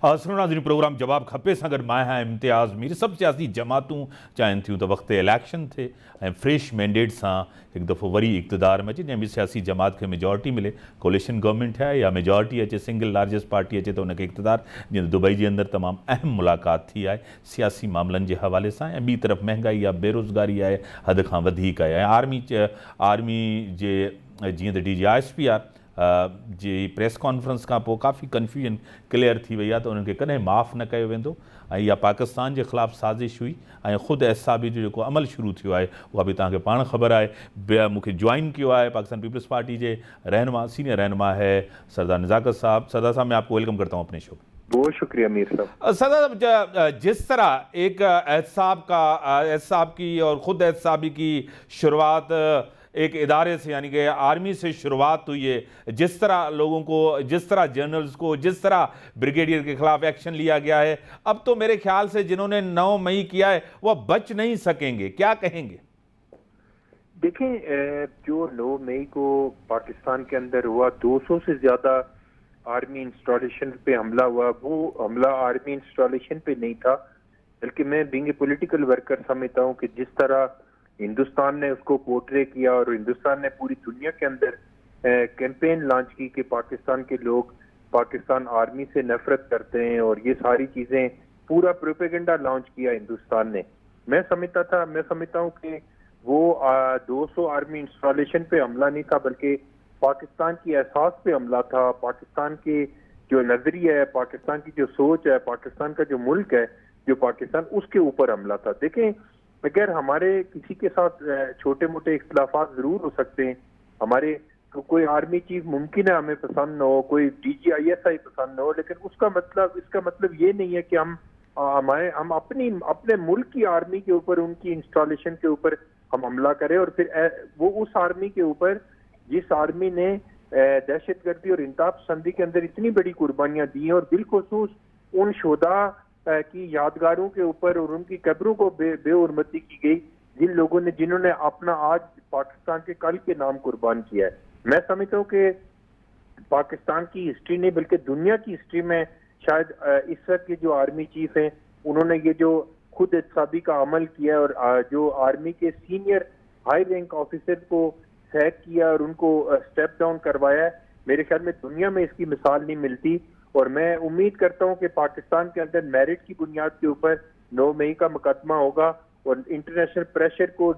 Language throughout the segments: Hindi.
सुनो नाज़रीन, प्रोग्राम जवाब खपे सां गॾु मां आहियां इम्तियाज़ मीर। सभु सियासी जमातूं चाहिनि थियूं त वक़्तु इलेक्शन थिए ऐं फ्रेश मैंडेट सां हिकु दफ़ो वरी इक़्तिदार में अचे, जंहिं बि सियासी जमात खे मेजॉरिटी मिले, कोलिशन गवर्नमेंट आहे या मेजॉरिटी अचे, सिंगल लार्जेस्ट पार्टी अचे त उनखे इक़्तिदार। जीअं दुबई जे अंदरि तमामु अहम मुलाक़ात थी आहे सियासी मामलनि जे हवाले सां, ऐं ॿी तरफ़ महांगाई आहे, बेरोज़गारी आहे, हद खां वधीक आहे। ऐं आर्मी जे जीअं त DGISP जी प्रेस कॉन्फ्रेंस खां पोइ काफ़ी कन्फ्यूजन क्लियर थी वई आहे त उन्हनि खे कॾहिं माफ़ु न कयो वेंदो, ऐं इहा पाकिस्तान जे ख़िलाफ़ु साज़िश हुई। ऐं ख़ुदि एहसाबी जो जेको अमल शुरू थियो आहे उहा बि तव्हांखे पाण ख़बर आहे। मूंखे ज्वाइन किया है पाकिस्तान पीपल्स पार्टी के रहनुमा, सीनियर रहनुमा है सरदार नज़ाकत साहब। सरदार साहब, मैं आपको वेलकम करता हूँ अपने शो। बहुत शुक्रिया मीर साहब। सरदार साहब, जिस तरह एक एहसाब की और ख़ुद एहसाबी की शुरुआत एक इदारे से यानी कि आर्मी से शुरुआत हुई है, जिस तरह लोगों को, जिस तरह जनरल्स को, जिस तरह ब्रिगेडियर के खिलाफ एक्शन लिया गया है, अब तो मेरे ख्याल से जिन्होंने 9 मई किया है वह बच नहीं सकेंगे, क्या कहेंगे? देखें, जो 9 मई को पाकिस्तान के अंदर हुआ, 200 से ज्यादा आर्मी इंस्टॉलेशन पे हमला हुआ, वो हमला आर्मी इंस्टॉलेशन पे नहीं था, बल्कि मैं बीइंग ए पॉलिटिकल वर्कर समझता हूँ कि जिस तरह हिंदुस्तान ने उसको पोर्ट्रे किया और हिंदुस्तान ने पूरी दुनिया के अंदर कैंपेन लॉन्च की कि पाकिस्तान के लोग पाकिस्तान आर्मी से नफरत करते हैं और ये सारी चीजें, पूरा प्रोपेगेंडा लॉन्च किया हिंदुस्तान ने। मैं समझता हूँ कि वो 200 आर्मी इंस्टॉलेशन पे हमला नहीं था, बल्कि पाकिस्तान की एहसास पे हमला था। पाकिस्तान के जो नजरिया है, पाकिस्तान की जो सोच है, पाकिस्तान का जो मुल्क है जो पाकिस्तान, उसके ऊपर हमला था। देखें, अगर हमारे किसी के साथ छोटे मोटे इख्तिलाफात जरूर हो सकते हैं, हमारे तो कोई आर्मी चीफ मुमकिन है हमें पसंद न हो, कोई DGISI पसंद न हो, लेकिन इसका मतलब ये नहीं है कि हम अपने मुल्क की आर्मी के ऊपर, उनकी इंस्टॉलेशन के ऊपर हम हमला करें और फिर वो उस आर्मी के ऊपर जिस आर्मी ने दहशतगर्दी और इंतहा पसंदी के अंदर इतनी बड़ी कुर्बानियां दी हैं और बिलखुसूस उन शोधा की यादगारों के ऊपर और उनकी कब्रों को बेहुरमती की गई, जिन्होंने अपना आज पाकिस्तान के कल के नाम कुर्बान किया है। मैं समझता हूँ कि पाकिस्तान की हिस्ट्री नहीं बल्कि दुनिया की हिस्ट्री में शायद इस वक्त के जो आर्मी चीफ हैं, उन्होंने ये जो खुद एहतसाबी का अमल किया और जो आर्मी के सीनियर हाई रैंक ऑफिसर को सैक किया और उनको स्टेप डाउन करवाया है, मेरे ख्याल में दुनिया में इसकी मिसाल नहीं मिलती। और मैं उम्मीद करता हूं कि पाकिस्तान के अंदर मेरिट की बुनियाद के ऊपर 9 मई का मुकदमा होगा और इंटरनेशनल प्रेशर को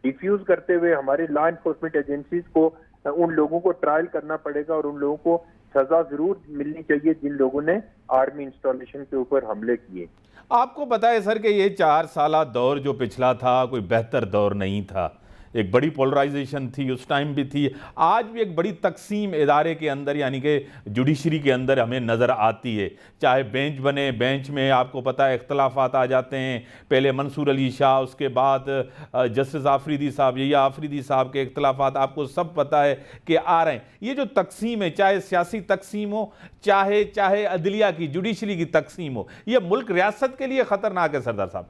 डिफ्यूज करते हुए हमारे लॉ एनफोर्समेंट एजेंसीज को उन लोगों को ट्रायल करना पड़ेगा और उन लोगों को सजा जरूर मिलनी चाहिए जिन लोगों ने आर्मी इंस्टॉलेशन के ऊपर हमले किए। आपको पता है सर कि ये 4 साला दौर जो पिछला था कोई बेहतर दौर नहीं था। एक बड़ी पोलराइजेशन थी, उस टाइम भी थी, आज भी एक बड़ी तकसीम इदारे के अंदर यानी कि जुडिशरी के अंदर हमें नज़र आती है। चाहे बेंच बने, बेंच में आपको पता है इख्तलाफात आ जाते हैं, पहले मंसूर अली शाह, उसके बाद जस्टिस आफरीदी साहब, या आफरीदी साहब के इख्तलाफात आपको सब पता है कि आ रहे हैं। ये जो तकसीम है, चाहे सियासी तकसीम हो, चाहे अदलिया की, जुडिशरी की तकसीम हो, ये मुल्क रियासत के लिए ख़तरनाक है। सरदार साहब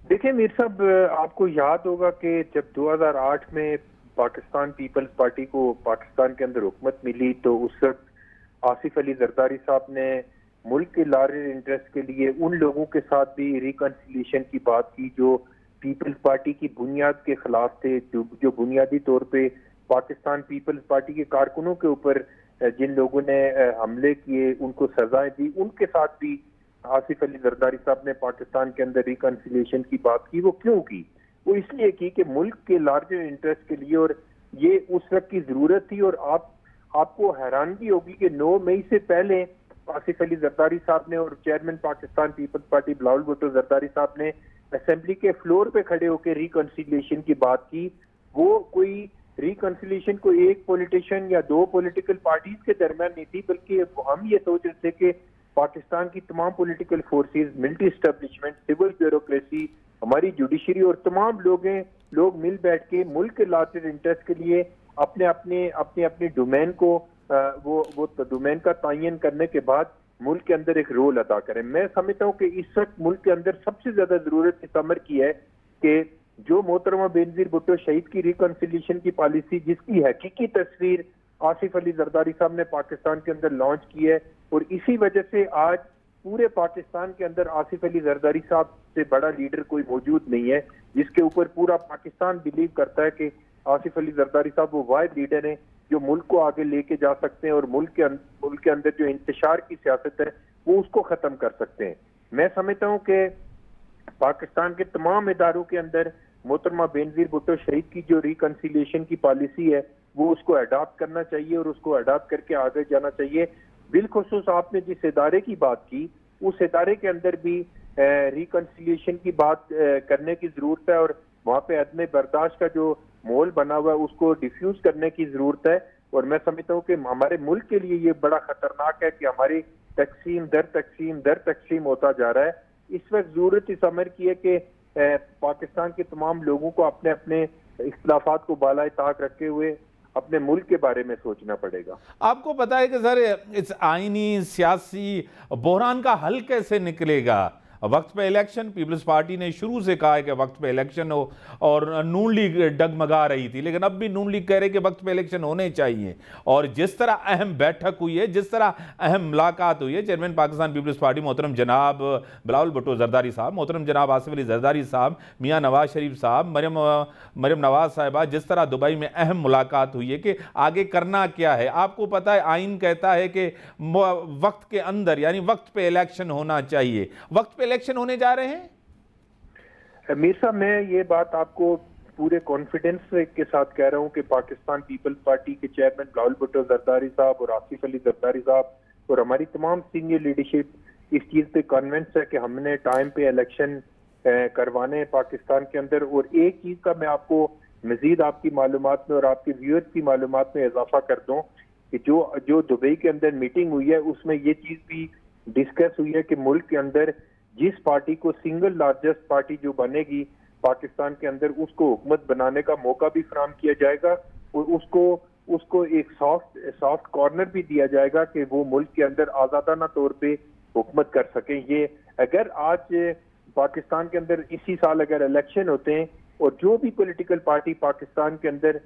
देखिए मीर साहब, आपको याद होगा कि जब 2008 में पाकिस्तान पीपल्स पार्टी को पाकिस्तान के अंदर हुकूमत मिली तो उस वक्त आसिफ अली जरदारी साहब ने मुल्क के लार्जर इंटरेस्ट के लिए उन लोगों के साथ भी रिकंसिलिएशन की बात की जो पीपल्स पार्टी की बुनियाद के खिलाफ थे, जो बुनियादी तौर पे पाकिस्तान पीपल्स पार्टी के कारकुनों के ऊपर जिन लोगों ने हमले किए, उनको सजाएं दी, उनके साथ भी आसिफ अली जरदारी साहब ने पाकिस्तान के अंदर रिकंसिलिएशन की बात की। वो क्यों की? वो इसलिए की कि मुल्क के लार्जर इंटरेस्ट के लिए, और ये उस वक्त की जरूरत थी। और आपको हैरानगी होगी कि 9 मई से पहले आसिफ अली जरदारी साहब ने और चेयरमैन पाकिस्तान पीपल्स पार्टी बिलावल भुट्टो जरदारी साहब ने असेंबली के फ्लोर पे खड़े होकर रिकंसिलिएशन की बात की। वो कोई रिकंसिलिएशन को एक पॉलिटिशियन या 2 पॉलिटिकल पार्टीज के दरमियान नहीं थी, बल्कि हम ये सोच रहे थे कि पाकिस्तान की तमाम political forces, military establishment, civil bureaucracy, हमारी जुडिशरी और तमाम लोग मिल बैठ के मुल्क के लार्जर इंटरेस्ट के लिए अपने डोमेन को वो डोमेन का तयन करने के बाद मुल्क के अंदर एक रोल अदा करें। मैं समझता हूँ कि इस वक्त मुल्क के अंदर सबसे ज्यादा जरूरत इस अमर की है कि जो मोहतरमा बेनजीर भुट्टो शहीद की रिकंसिलिएशन की पॉलिसी, जिसकी हकीकी तस्वीर आसिफ अली जरदारी साहब ने पाकिस्तान के अंदर लॉन्च की है, और इसी वजह से आज पूरे पाकिस्तान के अंदर आसिफ अली जरदारी साहब से बड़ा लीडर कोई मौजूद नहीं है, जिसके ऊपर पूरा पाकिस्तान बिलीव करता है कि आसिफ अली जरदारी साहब वो वाहिद लीडर हैं जो मुल्क को आगे लेके जा सकते हैं और मुल्क के अंदर जो इंतशार की सियासत है वो उसको खत्म कर सकते हैं। मैं समझता हूँ कि पाकिस्तान के तमाम इदारों के अंदर मोहतरमा बेनजीर भुट्टो शहीद की जो रिकंसिलिएशन की पॉलिसी है वो उसको अडॉप्ट करना चाहिए और उसको अडॉप्ट करके आगे जाना चाहिए। बिलखुसूस आपने जिस इदारे की बात की उस इदारे के अंदर भी रिकंसिलिएशन की बात करने की जरूरत है और वहाँ पे अदम बर्दाश्त का जो माहौल बना हुआ है उसको डिफ्यूज करने की जरूरत है। और मैं समझता हूँ कि हमारे मुल्क के लिए ये बड़ा खतरनाक है कि हमारी तकसीम दर तकसीम होता जा रहा है। इस वक्त जरूरत इस अमर की है कि पाकिस्तान के तमाम लोगों को अपने अपने इख्तिलाफात को बालाए ताक रखे हुए अपने मुल्क के बारे में सोचना पड़ेगा। आपको पता है कि सर इस आईनी सियासी बहरान का हल कैसे निकलेगा? वक्त पे इलेक्शन, पीपल्स पार्टी ने शुरू से कहा है कि वक्त पे इलेक्शन हो और नून लीग डगमगा रही थी, लेकिन अब भी नून लीग कह रहे कि वक्त पे इलेक्शन होने चाहिए। और जिस तरह अहम बैठक हुई है, जिस तरह अहम मुलाकात हुई है चेयरमैन पाकिस्तान पीपल्स पार्टी मोहतरम जनाब बिलावल भुट्टो जरदारी साहब, मोहतरम जनाब आसिफ अली जरदारी साहब, मियाँ नवाज शरीफ साहब, मरियम नवाज साहिबा, जिस तरह दुबई में अहम मुलाकात हुई है कि आगे करना क्या है। आपको पता है आइन कहता है कि वक्त के अंदर यानी वक्त पे इलेक्शन होना चाहिए। वक्त पे इलेक्शन होने जा रहे हैं? मीर साहब, मैं ये बात आपको पूरे कॉन्फिडेंस के साथ कह रहा हूं कि पाकिस्तान पीपल्स पार्टी के चेयरमैन बिलावल भुट्टो जरदारी साहब और आसिफ अली जरदारी साहब और हमारी तमाम सीनियर लीडरशिप इस चीज पे कन्विंस है कि हमने टाइम पे इलेक्शन करवाने हैं पाकिस्तान के अंदर। और एक चीज का मैं आपको मजीद आपकी मालूमात में और आपके व्यूअर्स की मालूमात में इजाफा कर दूं कि जो दुबई के अंदर मीटिंग हुई है उसमें ये चीज भी डिस्कस हुई है कि मुल्क के अंदर जिस पार्टी को सिंगल लार्जेस्ट पार्टी जो बनेगी पाकिस्तान के अंदर उसको हुकूमत बनाने का मौका भी फराहम किया जाएगा और उसको एक सॉफ्ट कॉर्नर भी दिया जाएगा कि वो मुल्क के अंदर आजादाना तौर पे हुकूमत कर सके। ये अगर आज पाकिस्तान के अंदर इसी साल अगर इलेक्शन होते हैं और जो भी पॉलिटिकल पार्टी पाकिस्तान के अंदर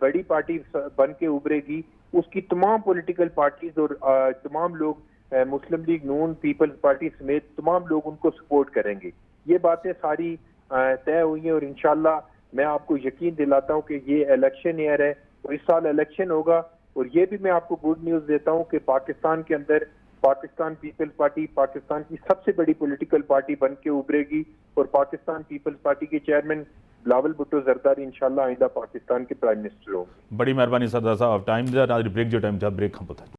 बड़ी पार्टी बन के उभरेगी उसकी तमाम पॉलिटिकल पार्टीज और तमाम लोग मुस्लिम लीग नून पीपल्स पार्टी समेत तमाम लोग उनको सपोर्ट करेंगे। ये बातें सारी तय हुई हैं और इंशाल्लाह मैं आपको यकीन दिलाता हूं कि ये इलेक्शन ईयर है और इस साल इलेक्शन होगा। और ये भी मैं आपको गुड न्यूज देता हूं कि पाकिस्तान के अंदर पाकिस्तान पीपल्स पार्टी पाकिस्तान की सबसे बड़ी पॉलिटिकल पार्टी बन के उभरेगी और पाकिस्तान पीपल्स पार्टी के चेयरमैन बिलावल भुट्टो जरदारी इंशाल्लाह आइंदा पाकिस्तान के प्राइम मिनिस्टर होंगे। बड़ी मेहरबानी सरदार साहब, टाइम ब्रेक जो टाइम था ब्रेक हम पता